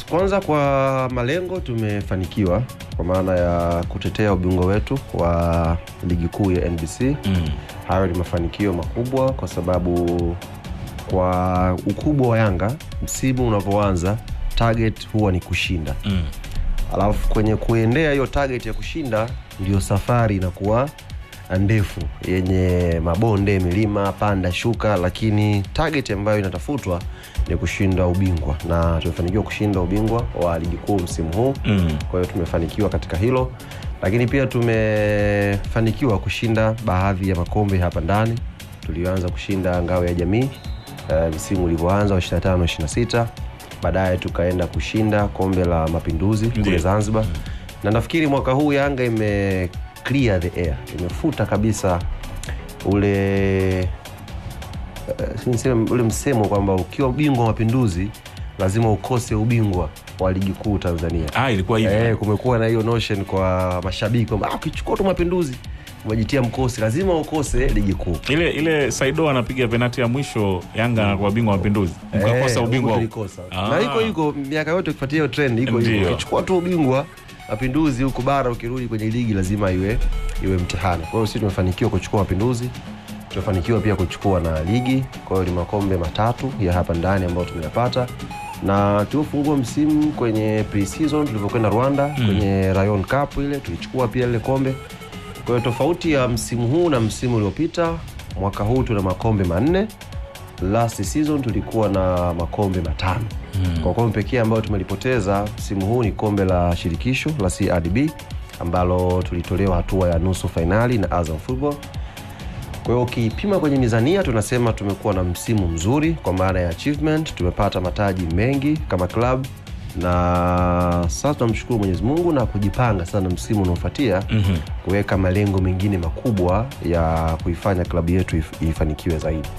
Kwanza kwa malengo tumefanikiwa kwa maana ya kutetea ubingwa wetu wa ligi kuu ya NBC. Hayo ni mafanikio makubwa kwa sababu kwa ukubwa wa Yanga msimu unapoanza target huwa ni kushinda. Alafu kwenye kuendea hiyo target ya kushinda ndio safari inakuwa ndefu yenye mabonde, milima, panda, shuka, lakini target ambayo inatafutwa ni kushinda ubingwa, na tumefanikiwa kushinda ubingwa wa ligi kuu msimu huu. Kwa hiyo tumefanikiwa katika hilo, lakini pia tumefanikiwa kushinda baadhi ya makombe hapa ndani. Tulianza kushinda ngao ya jamii msimu ulivyoanza wa 25-26, baadaye tukaenda kushinda kombe la mapinduzi kule Zanzibar. Na nafikiri mwaka huu Yanga ime clear the air, imefuta kabisa ule msemo kwamba ukiwa bingwa wa mapinduzi lazima ukose ubingwa wa ligi kuu Tanzania. Ilikuwa hivyo. Kumekuwa na hiyo notion kwa mashabiki kwamba ukichukua tu mapinduzi umejitia mkosi, lazima ukose ligi kuu. Ile Saido anapiga penalti ya mwisho Yanga anakuwa bingwa wa mapinduzi. Mkakosa ubingwa. Na iko miaka yote ukifuatia hiyo trend iko hivyo. Ukichukua tu ubingwa mapinduzi huko bara, ukirudi kwenye ligi lazima iwe mtihani. Kwa hiyo sisi tumefanikiwa kuchukua mapinduzi, tumefanikiwa pia kuchukua na ligi. Kwa hiyo ni makombe 3 ya hapa ndani ambayo tumeyapata, na tulifungua msimu kwenye pre-season tulipokwenda Rwanda kwenye Rayon Cup, ile tulichukua pia ile kombe. Kwa hiyo tofauti ya msimu huu na msimu uliopita, mwaka huu tuna makombe 4. Last season tulikuwa na makombe 5. Kwa kombe pekee ambayo tumelipoteza msimu huu ni kombe la shirikisho la CRDB ambalo tulitolewa hatua ya nusu finali na Azam Football. Kwa hiyo ukipima kwenye mizania tunasema tumekuwa na msimu mzuri kwa maana ya achievement, tumepata mataji mengi kama club, na sasa tunamshukuru Mwenyezi Mungu na kujipanga sana msimu unaofuatia kuweka malengo mengine makubwa ya kuifanya klabu yetu ifanikiwe zaidi.